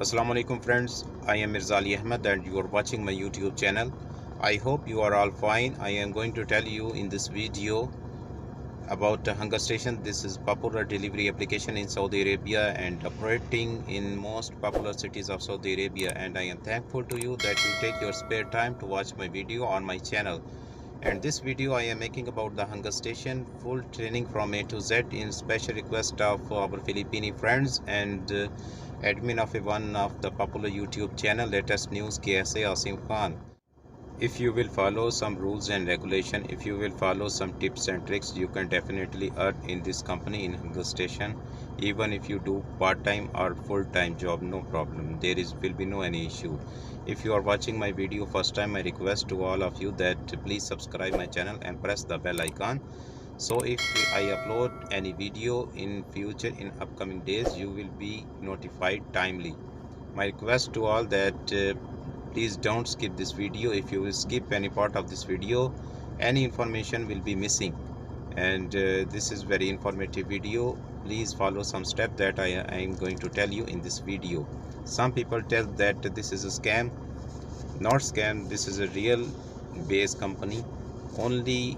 Assalamu alaikum friends, I am Mirza Ali Ahmed and you are watching my YouTube channel. I hope you are all fine. I am going to tell you in this video about Hunger Station. This is popular delivery application in Saudi Arabia and operating in most popular cities of Saudi Arabia, and I am thankful to you that you take your spare time to watch my video on my channel. And this video I am making about the Hunger Station full training from A to Z in special request of our Filipino friends and admin of one of the popular YouTube channel Latest News KSA Asim Khan. If you will follow some rules and regulation, if you will follow some tips and tricks, you can definitely earn in this company in Hunger Station. Even if you do part-time or full-time job, no problem, will be no any issue. If you are watching my video first time, I request to all of you that please subscribe my channel and press the bell icon, so if I upload any video in future in upcoming days, you will be notified timely. My request to all that please don't skip this video. If you will skip any part of this video, any information will be missing, and this is very informative video. Please follow some step that I am going to tell you in this video. Some people tell that this is a scam. Not scam, this is a real base company. Only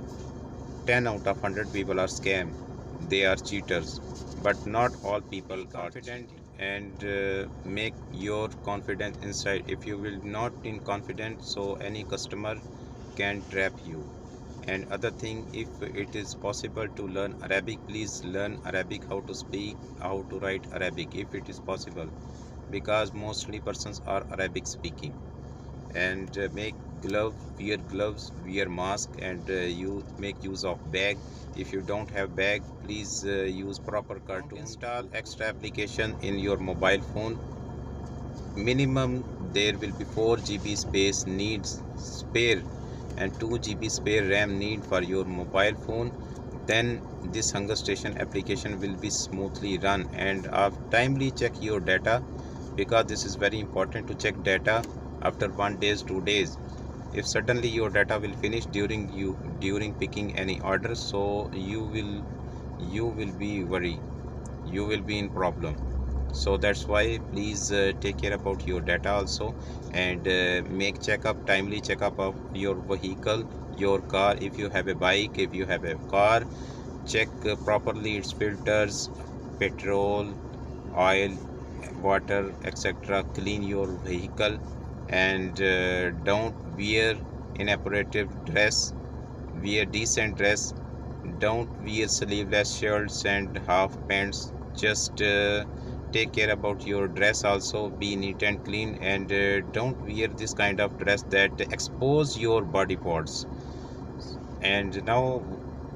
10 out of 100 people are scam. They are cheaters, but not all people are confident and make your confidence inside. If you will not in confident, so any customer can trap you. And other thing, if it is possible to learn Arabic, please learn Arabic, how to speak, how to write Arabic if it is possible, because mostly persons are Arabic speaking. And make glove, wear gloves, wear mask, and you make use of bag. If you don't have bag, please use proper cartoon. Install extra application in your mobile phone. Minimum there will be 4 GB space needs spare and 2 GB spare RAM need for your mobile phone. Then this Hunger Station application will be smoothly run. And timely check your data, because this is very important to check data after 1 day, 2 days. If suddenly your data will finish during picking any order, so you will be worried, you will be in problem. So that's why please take care about your data also, and make checkup, timely checkup of your vehicle, your car. If you have a bike, if you have a car, check properly its filters, petrol, oil, water, etc. Clean your vehicle, and don't wear inappropriate dress, wear decent dress. Don't wear sleeveless shirts and half pants. Just take care about your dress also, be neat and clean, and don't wear this kind of dress that expose your body parts. And now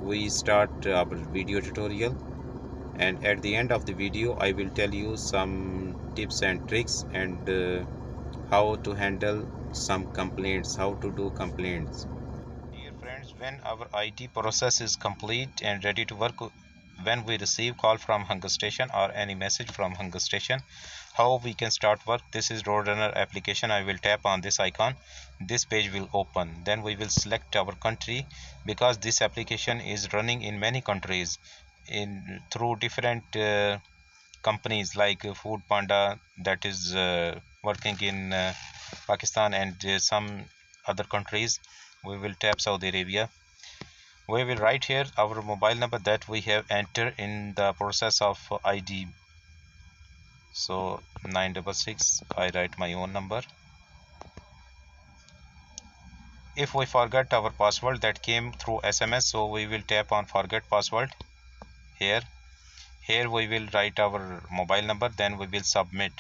we start our video tutorial, and at the end of the video I will tell you some tips and tricks, and how to handle some complaints, how to do complaints. Dear friends, when our IT process is complete and ready to work, when we receive call from Hunger Station or any message from Hunger Station, how we can start work? This is Roadrunner application. I will tap on this icon, this page will open. Then we will select our country, because this application is running in many countries in through different companies like Food Panda, that is working in Pakistan, and some other countries. We will tap Saudi Arabia. We will write here our mobile number that we have entered in the process of ID. So 966, I write my own number. If we forget our password that came through SMS, so we will tap on forget password here. Here we will write our mobile number, then we will submit.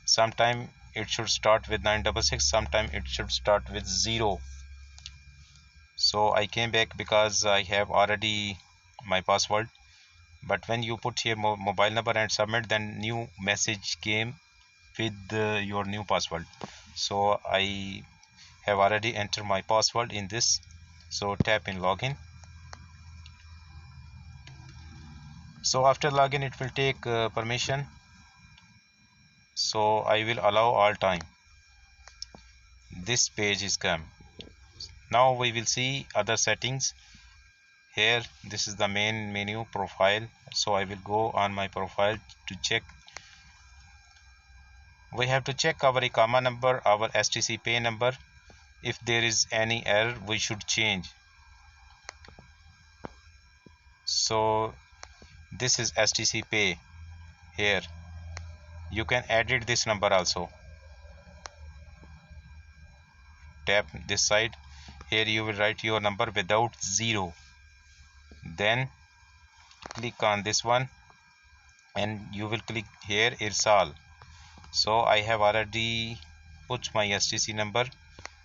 Sometime it should start with 966, sometime it should start with 0. So I came back because I have already my password. But when you put here mobile number and submit, then new message came with your new password. So I have already entered my password in this, so tap in login. So after login it will take permission, so I will allow all time. This page is come. Now we will see other settings. Here this is the main menu, profile. So I will go on my profile to check. We have to check our Ikama number, our STC pay number. If there is any error, we should change. So this is STC pay here. You can edit this number also. Tap this side. Here you will write your number without 0. Then click on this one and you will click here Irsal. So I have already put my STC number.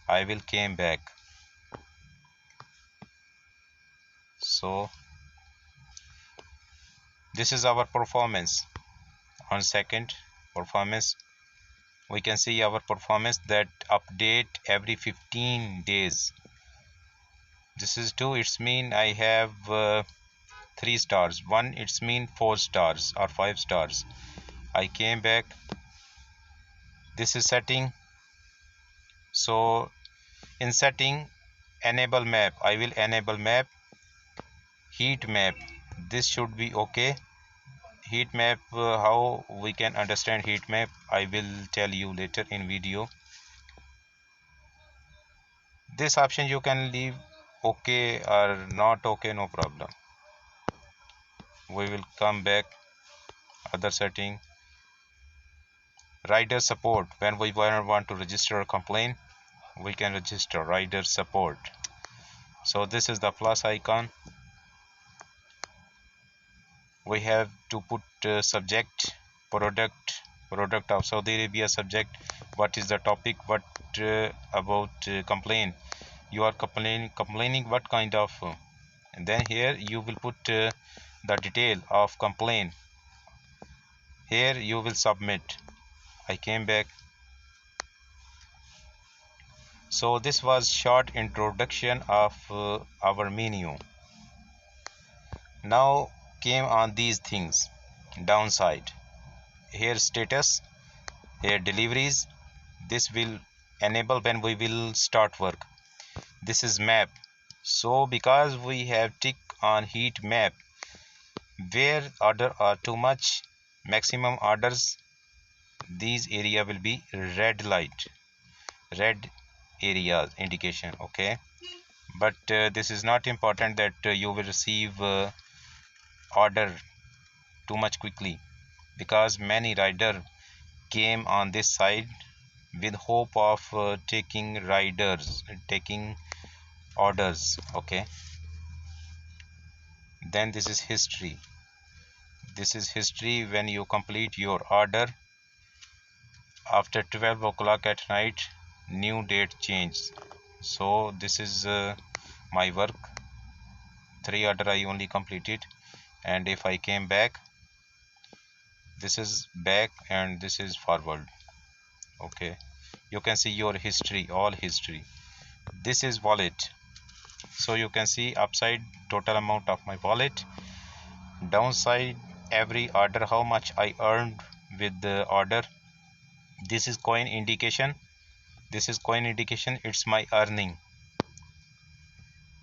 I will came back. So this is our performance. On second performance, we can see our performance that update every 15 days. This is 2, it's mean I have 3 stars. 1, it's mean 4 stars or 5 stars. I came back. This is setting. So in setting, enable map, I will enable map. Heat map, this should be okay. Heat map, how we can understand heat map, I will tell you later in video. This option you can leave okay or not okay, no problem. We will come back. Other setting, rider support, when we want to register a complaint, we can register rider support. So this is the plus icon. We have to put subject, product of Saudi Arabia, subject, what is the topic, what about complaint, you are complaining what kind of, and then here you will put the detail of complaint. Here you will submit. I came back. So this was short introduction of our menu. Now came on these things. Downside, here status, here deliveries. This will enable when we will start work. This is map. So because we have tick on heat map, where order are too much, maximum orders, these area will be red light, red areas indication. Okay, but this is not important that you will receive order too much quickly, because many rider came on this side with hope of taking orders. Okay, then this is history. This is history when you complete your order after 12 o'clock at night, new date changes. So this is my work, 3 order I only completed, and if I came back, this is back and this is forward. Okay, you can see your history, all history. This is wallet, so you can see upside total amount of my wallet, downside every order how much I earned with the order. This is coin indication, it's my earning,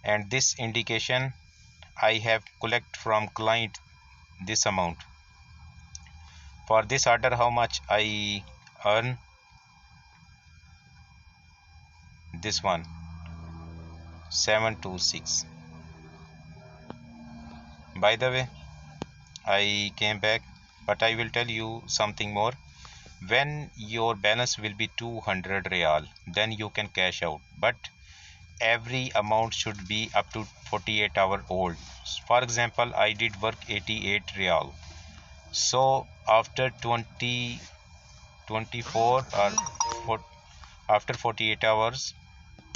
and this indication I have collect from client this amount. For this order how much I earn, this one 726. By the way, I came back, but I will tell you something more. When your balance will be 200 real, then you can cash out, but every amount should be up to 48 hour old. For example, I did work 88 real, so after 24 or after 48 hours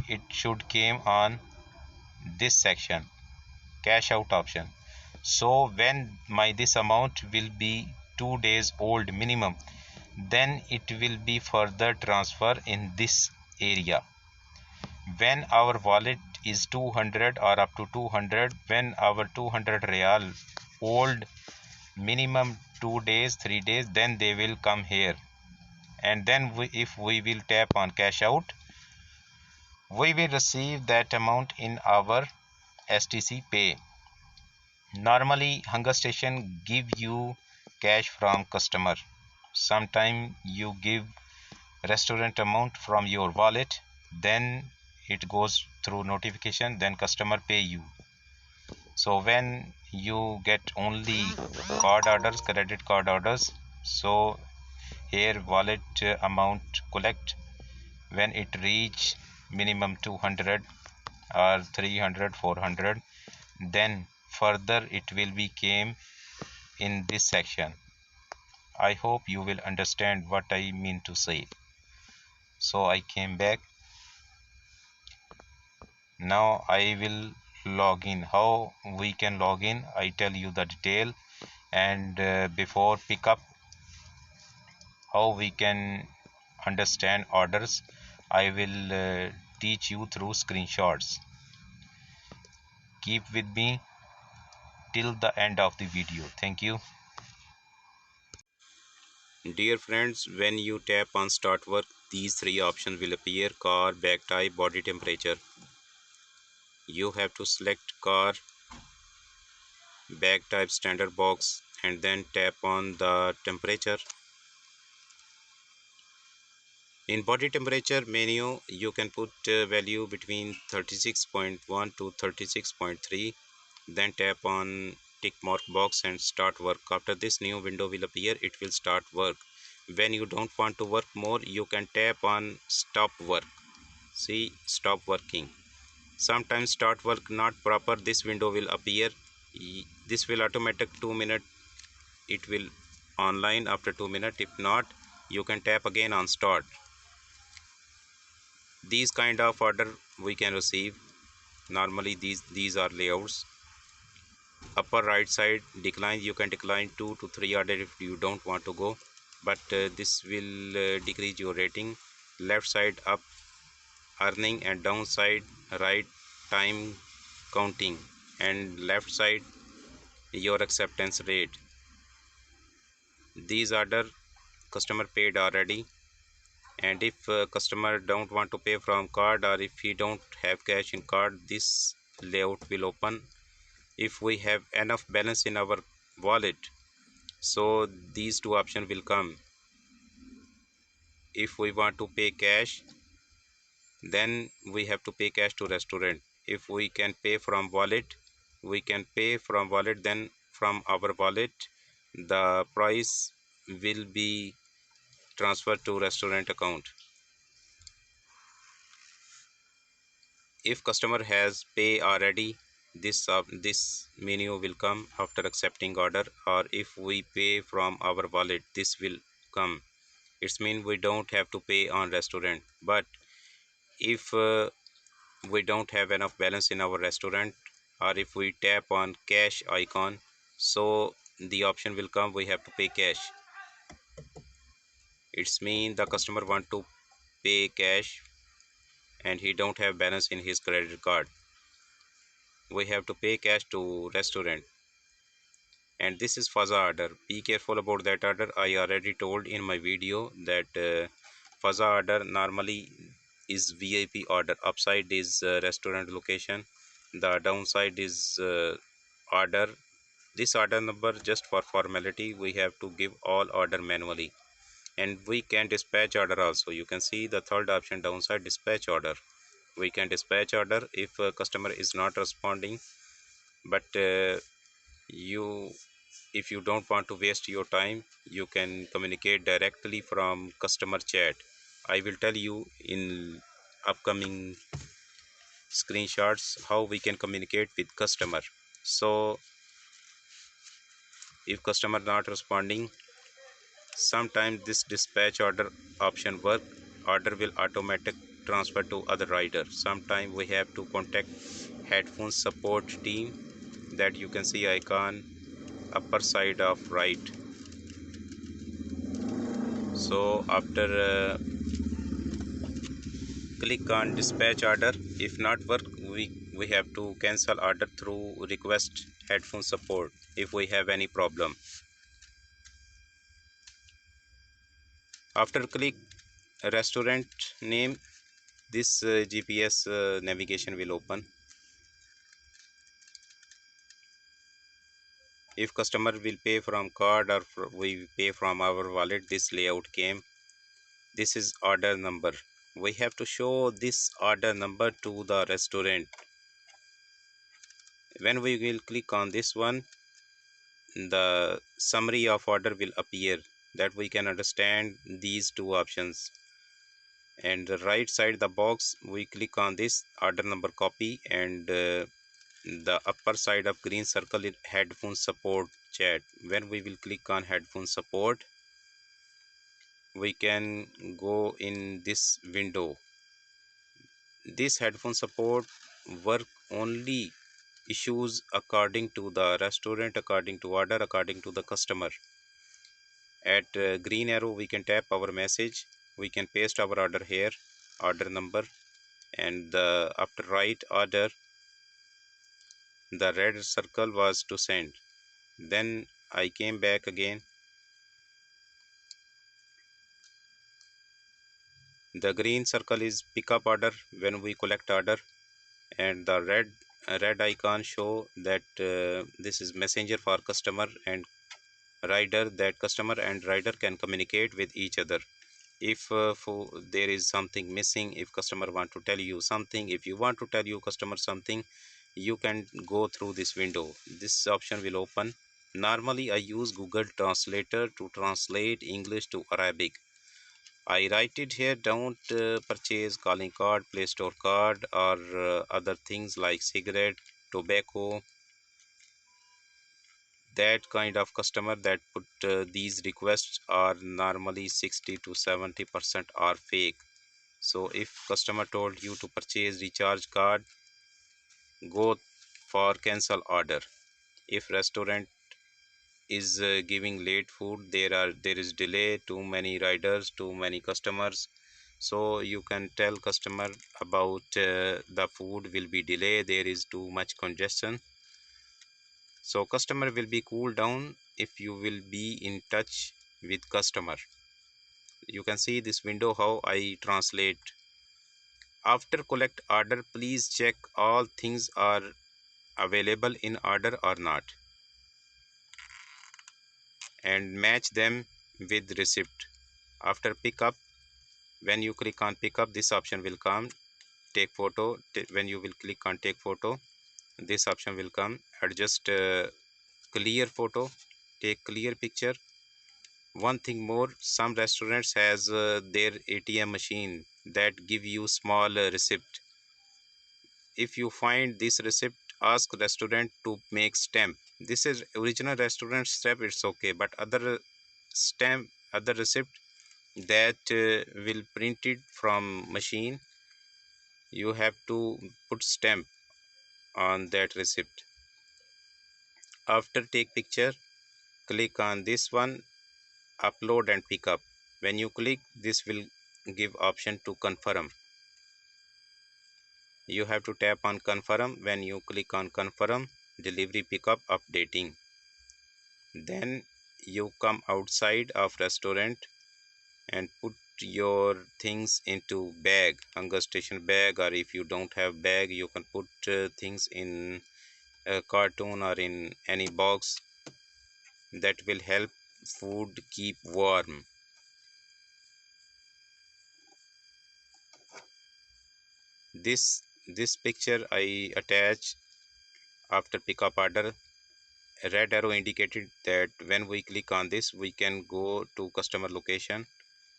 it should came on this section, cash out option. So when my this amount will be 2 days old minimum, then it will be further transfer in this area. When our wallet is 200 or up to 200, when our 200 real old minimum 2 days 3 days, then they will come here, and then if we will tap on cash out, we will receive that amount in our STC pay. Normally Hunger Station give you cash from customer, Sometime you give restaurant amount from your wallet, then it goes through notification, then customer pay you. So when you get only card orders, credit card orders, so here wallet amount collect when it reach minimum 200 or 300 400, then further it will be came in this section. I hope you will understand what I mean to say. So I came back. Now I will log in. How we can log in, I tell you the detail. And before pickup, how we can understand orders, I will teach you through screenshots. Keep with me till the end of the video. Thank you. Dear friends, when you tap on start work, these three options will appear: car, bag type, body temperature. You have to select car, bag type, standard box, and then tap on the temperature. In body temperature menu, you can put value between 36.1 to 36.3. Then tap on tick mark box and start work. After this new window will appear, it will start work. When you don't want to work more, you can tap on stop work. See, stop working. Sometimes start work not proper, this window will appear. This will automatic 2 minute, it will online after 2 minutes. If not, you can tap again on start. These kind of order we can receive. Normally these are layouts. Upper right side decline, you can decline 2 to 3 order if you don't want to go, but this will decrease your rating. Left side up earning, and downside right time counting, and left side your acceptance rate. These order customer paid already, and if customer don't want to pay from card, or if he don't have cash in card, this layout will open. If we have enough balance in our wallet, so these two options will come. If we want to pay cash, then we have to pay cash to restaurant. If we can pay from wallet, we can pay from wallet, then from our wallet the price will be transferred to restaurant account. If customer has pay already, this menu will come after accepting order, or if we pay from our wallet, this will come. It's mean we don't have to pay on restaurant. But if we don't have enough balance in our restaurant, or if we tap on cash icon, so the option will come we have to pay cash. It's mean the customer want to pay cash and he don't have balance in his credit card. We have to pay cash to restaurant. And this is fuzzy order. Be careful about that order. I already told in my video that fuzzy order normally is VIP order. Upside is restaurant location, the downside is order. This order number just for formality, we have to give all order manually, and we can dispatch order also. You can see the third option downside, dispatch order. We can dispatch order if a customer is not responding. But if you don't want to waste your time, you can communicate directly from customer chat. I will tell you in upcoming screenshots how we can communicate with customer. So if customer not responding, sometimes this dispatch order option work. Order will automatic transfer to other rider. Sometimes we have to contact headphone support team, that you can see icon upper side of right. So after click on dispatch order, if not work, we have to cancel order through request headphone support if we have any problem. After click restaurant name, this GPS navigation will open. If customer will pay from card or we pay from our wallet, this layout came. This is order number. We have to show this order number to the restaurant. When we will click on this one, the summary of order will appear, that we can understand these two options. And the right side the box, we click on this order number copy, and the upper side of green circle is headphone support chat. When we will click on headphone support, we can go in this window. This headphone support work only issues according to the restaurant, according to order, according to the customer. At green arrow we can tap our message, we can paste our order here, order number, and after write order, the red circle was to send. Then I came back again. The green circle is pick up order when we collect order, and the red icon show that this is messenger for customer and rider, that customer and rider can communicate with each other. If there is something missing, if customer want to tell you something, if you want to tell you customer something, you can go through this window. This option will open. Normally I use Google Translator to translate English to Arabic. I write it here, don't purchase calling card, Play Store card, or other things like cigarette, tobacco. That kind of customer that put these requests are normally 60 to 70% are fake. So if customer told you to purchase recharge card, go for cancel order. If restaurant is giving late food, there is delay, too many riders, too many customers, so you can tell customer about the food will be delayed, there is too much congestion. So customer will be cool down if you will be in touch with customer. You can see this window how I translate. After collect order, please check all things are available in order or not, and match them with receipt. After pickup, when you click on pickup, this option will come, take photo. When you will click on take photo, this option will come, adjust clear photo, take clear picture. One thing more, some restaurants has their ATM machine that give you small receipt. If you find this receipt, ask restaurant to make stamp. This is original restaurant stamp, it's okay, but other stamp, other receipt that will print it from machine, you have to put stamp on that receipt. After take picture, click on this one, upload and pick up. When you click, this will give option to confirm. You have to tap on confirm. When you click on confirm, delivery pickup updating. Then you come outside of restaurant and put your things into bag, hunger station bag, or if you don't have bag, you can put things in a carton or in any box. That will help food keep warm. This picture I attach after pickup order. A red arrow indicated that when we click on this, we can go to customer location,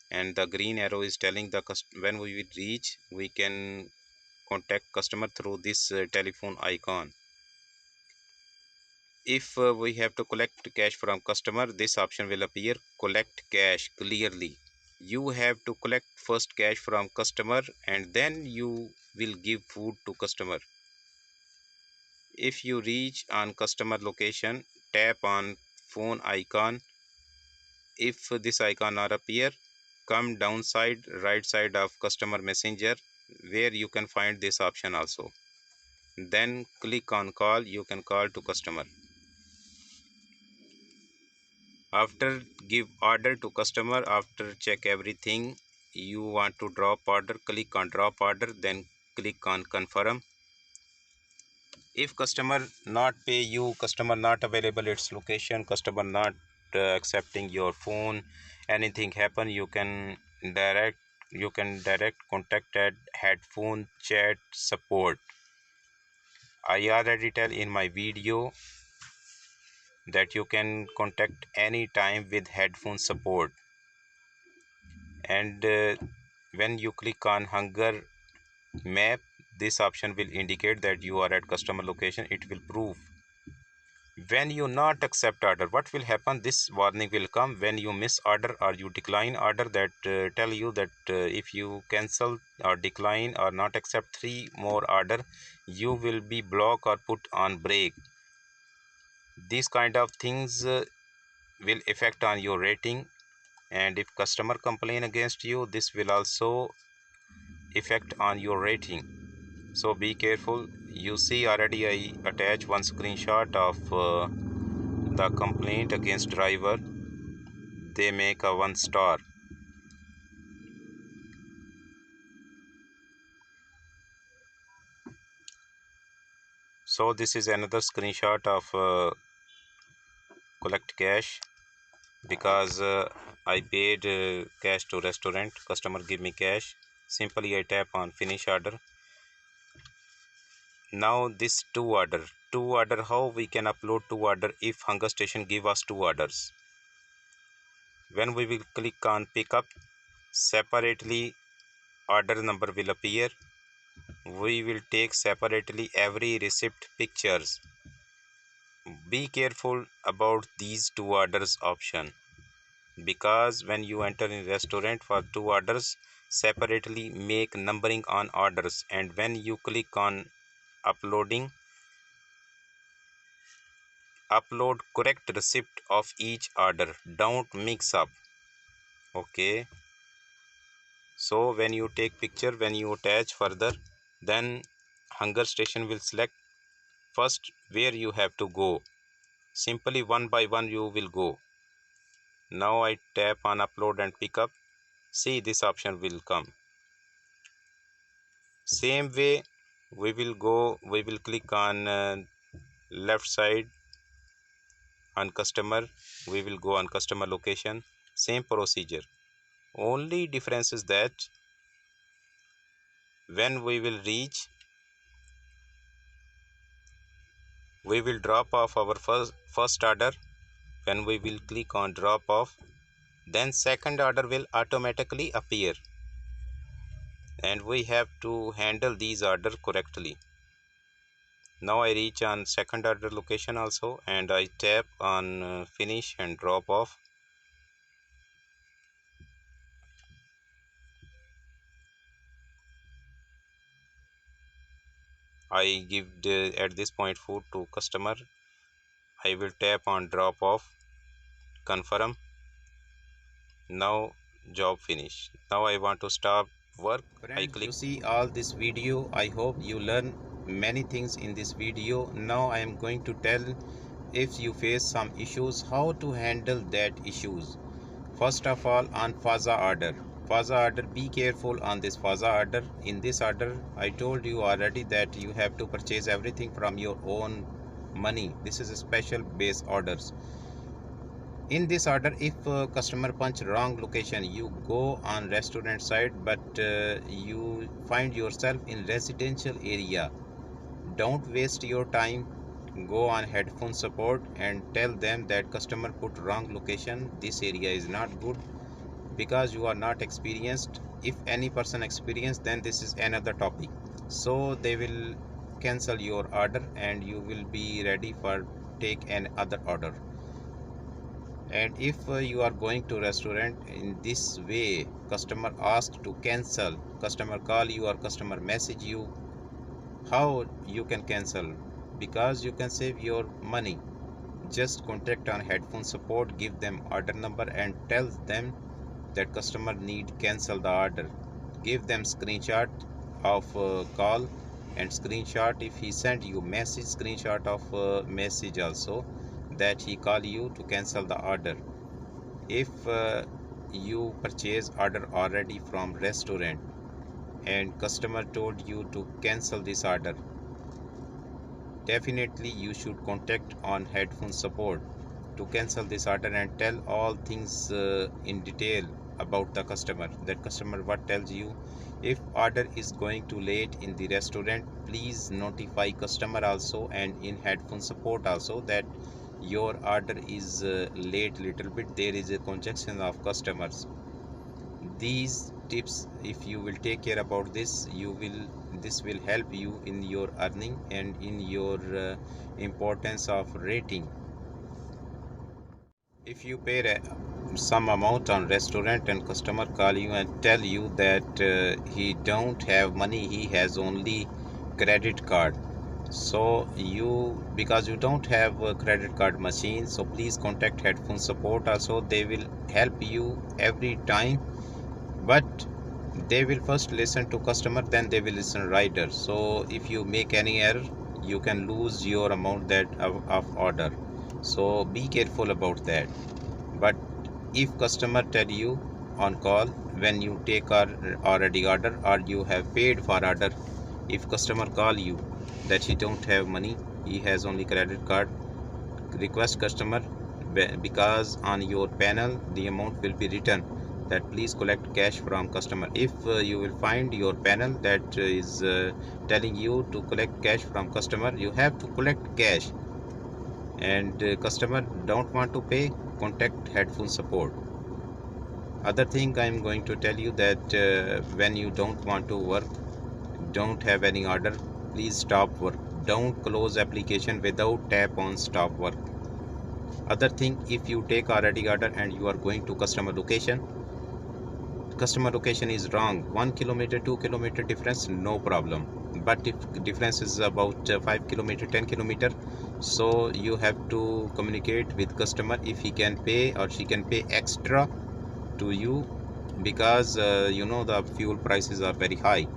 and the green arrow is telling the when we will reach, we can contact customer through this telephone icon. If we have to collect cash from customer, this option will appear, collect cash clearly. You have to collect first cash from customer and then you will give food to customer. If you reach on customer location, tap on phone icon. If this icon not appear, come downside right side of customer messenger, where you can find this option also. Then click on call, you can call to customer. After give order to customer, after check everything, you want to drop order, click on drop order, then click on confirm. If customer not pay you, customer not available its location, customer not accepting your phone, anything happen, direct you can direct contact at headphone chat support. I already tell in my video that you can contact anytime with headphone support. And when you click on hunger map, this option will indicate that you are at customer location. It will prove. When you not accept order, what will happen? This warning will come when you miss order or you decline order, that tell you that if you cancel or decline or not accept 3 more order, you will be blocked or put on break. These kind of things will affect on your rating, and if customer complain against you, this will also affect on your rating. So be careful. You see already I attach one screenshot of the complaint against driver. They make a 1 star. So this is another screenshot of collect cash, because I paid cash to restaurant. Customer give me cash. Simply I tap on finish order. Now this two order, how we can upload 2 order if hunger station give us 2 orders? When we will click on pickup, separately order number will appear. We will take separately every receipt pictures. Be careful about these 2 orders option, because when you enter in restaurant for 2 orders, separately make numbering on orders, and when you click on upload correct receipt of each order. Don't mix up. Okay, so when you take picture, when you attach further, then hunger station will select first where you have to go. Simply one by one you will go. Now I tap on upload and pickup. See, this option will come. Same way we will click on left side on customer. We will go on customer location. Same procedure. Only difference is that when we will reach, we will drop off our first order. When we will click on drop off, then second order will automatically appear, and we have to handle these orders correctly. Now I reach on second order location also, and I tap on finish and drop off. I give at this point food to customer. I will tap on drop off, confirm. Now job finish. Now I want to stop work. Friends, I click. You see all this video. I hope you learn many things in this video. Now I am going to tell, if you face some issues, how to handle that issues. First of all, on FASA order. FASA order, be careful on this FASA order. In this order, I told you already that you have to purchase everything from your own money. This is a special base orders. In this order, if customer punch wrong location, you go on restaurant side, but you find yourself in residential area, don't waste your time. Go on headphone support and tell them that customer put wrong location, this area is not good, because you are not experienced. If any person experienced, then this is another topic. So they will cancel your order and you will be ready for take another order. And if you are going to restaurant in this way, customer ask to cancel, customer call you or customer message you, how you can cancel? Because you can save your money. Just contact on headphone support, give them order number and tell them that customer need cancel the order. Give them screenshot of call and screenshot if he sent you message, screenshot of message also, that he call you to cancel the order. If you purchase order already from restaurant and customer told you to cancel this order, definitely you should contact on headphone support to cancel this order and tell all things in detail about the customer. That customer what tells you, if order is going too late in the restaurant, please notify customer also and in headphone support also that your order is late little bit, there is a conjunction of customers. These tips, if you will take care about this, this will help you in your earning and in your importance of rating. If you pay some amount on restaurant and customer call you and tell you that he don't have money, he has only credit card, so because you don't have a credit card machine, so please contact headphone support also. They will help you every time, but they will first listen to customer, then they will listen rider. So if you make any error, you can lose your amount that of order, so be careful about that. But if customer tell you on call when you take already order or you have paid for order, if customer call you that he don't have money, he has only credit card, request customer, because on your panel the amount will be written that please collect cash from customer. If you will find your panel that is telling you to collect cash from customer, you have to collect cash, and customer don't want to pay, contact headphone support. Other thing I am going to tell you that when you don't want to work, don't have any order, please stop work. Don't close application without tap on stop work. Other thing, if you take already order and you are going to customer location is wrong, 1 kilometer 2 kilometer difference, no problem. But if difference is about 5 kilometer 10 kilometer, so you have to communicate with customer if he can pay or she can pay extra to you, because you know the fuel prices are very high.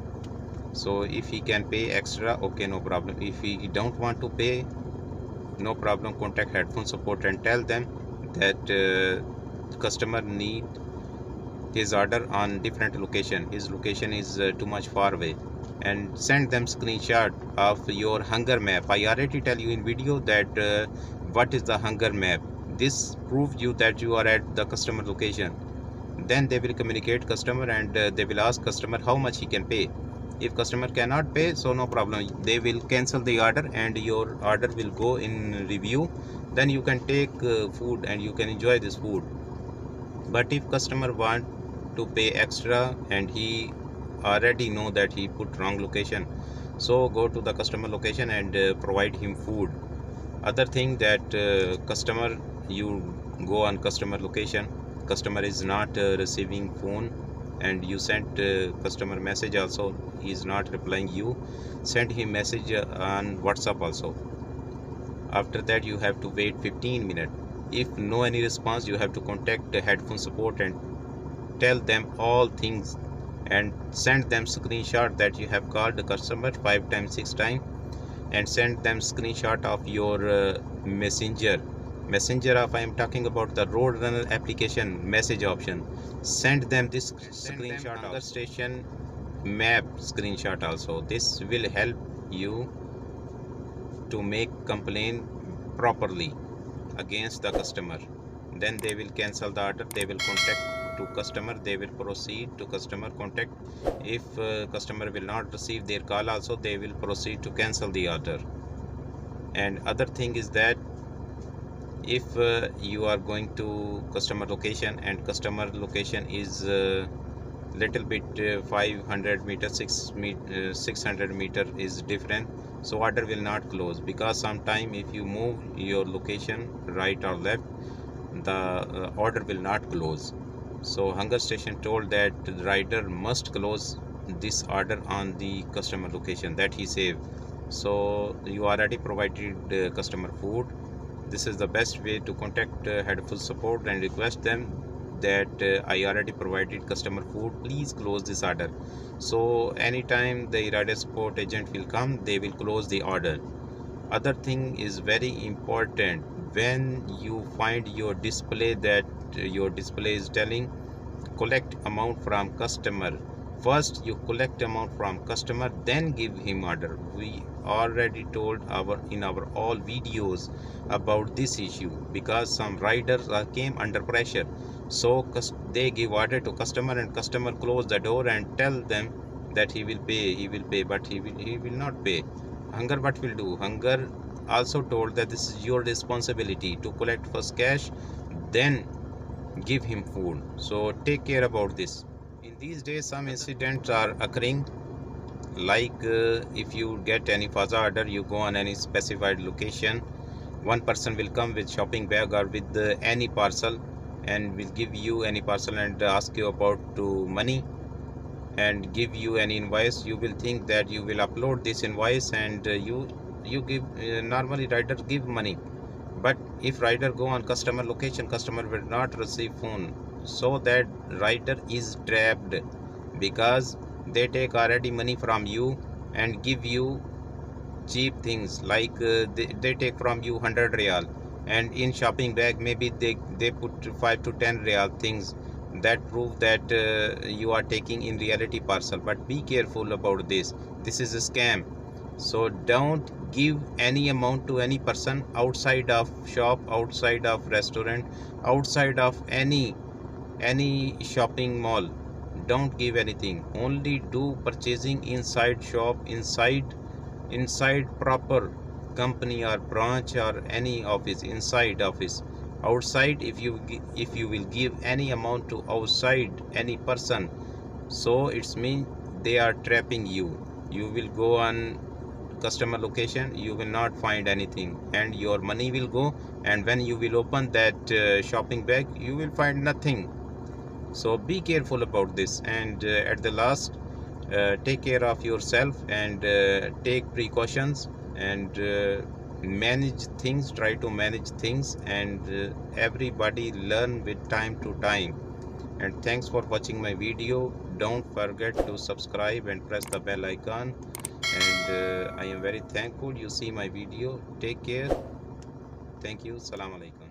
So if he can pay extra, okay, no problem. If he don't want to pay, no problem, contact headphone support and tell them that customer need his order on different location, his location is too much far away, and send them screenshot of your hunger map. I already tell you in video that what is the hunger map. This proves you that you are at the customer location. Then they will communicate customer and they will ask customer how much he can pay. If customer cannot pay, so no problem, they will cancel the order and your order will go in review. Then you can take food and you can enjoy this food. But if customer want to pay extra and he already know that he put wrong location, so go to the customer location and provide him food. Other thing that customer, you go on customer location, customer is not receiving phone, and you sent customer message also, he is not replying you, send him message on WhatsApp also. After that you have to wait 15 minutes. If no any response, you have to contact the headphone support and tell them all things and send them screenshot that you have called the customer 5 times 6 times, and send them screenshot of your messenger of, I am talking about the Roadrunner application message option. Send them this screenshot of the station map screenshot also. This will help you to make complaint properly against the customer. Then they will cancel the order, they will contact to customer, they will proceed to customer contact. If customer will not receive their call also, they will proceed to cancel the order. And other thing is that if you are going to customer location and customer location is little bit 500 meter 600 meter is different, so order will not close, because sometime if you move your location right or left, the order will not close. So hunger station told that the rider must close this order on the customer location that he saved. So you already provided customer food. This is the best way to contact headphone support and request them that I already provided customer food, please close this order. So anytime the rider support agent will come, they will close the order. Other thing is very important, when you find your display that your display is telling collect amount from customer, First you collect amount from customer, then give him order. We already told in our all videos about this issue, because some riders came under pressure, so they give order to customer and customer close the door and tell them that he will pay, but he will not pay. Hunger what will do? Hunger also told that this is your responsibility to collect first cash, then give him food. So take care about this. In these days some incidents are occurring, like if you get any FASA order, you go on any specified location, one person will come with shopping bag or with any parcel and will give you any parcel and ask you about money and give you an invoice. You will think that you will upload this invoice and you give normally rider give money, but if rider go on customer location, customer will not receive phone, so that rider is trapped, because they take already money from you and give you cheap things, like they take from you 100 real, and in shopping bag maybe they put 5 to 10 real things that prove that you are taking in reality parcel. But be careful about this. This is a scam. So don't give any amount to any person outside of shop, outside of restaurant, outside of any shopping mall. Don't give anything. Only do purchasing inside shop, inside proper company or branch or any office, inside office. Outside, if you will give any amount to outside any person, so it's mean they are trapping you. You will go on customer location, you will not find anything and your money will go, and when you will open that shopping bag, you will find nothing. So be careful about this, and at the last take care of yourself and take precautions and manage things, try to manage things, and everybody learn with time to time. And thanks for watching my video. Don't forget to subscribe and press the bell icon, and I am very thankful you see my video. Take care. Thank you. Assalamu alaikum.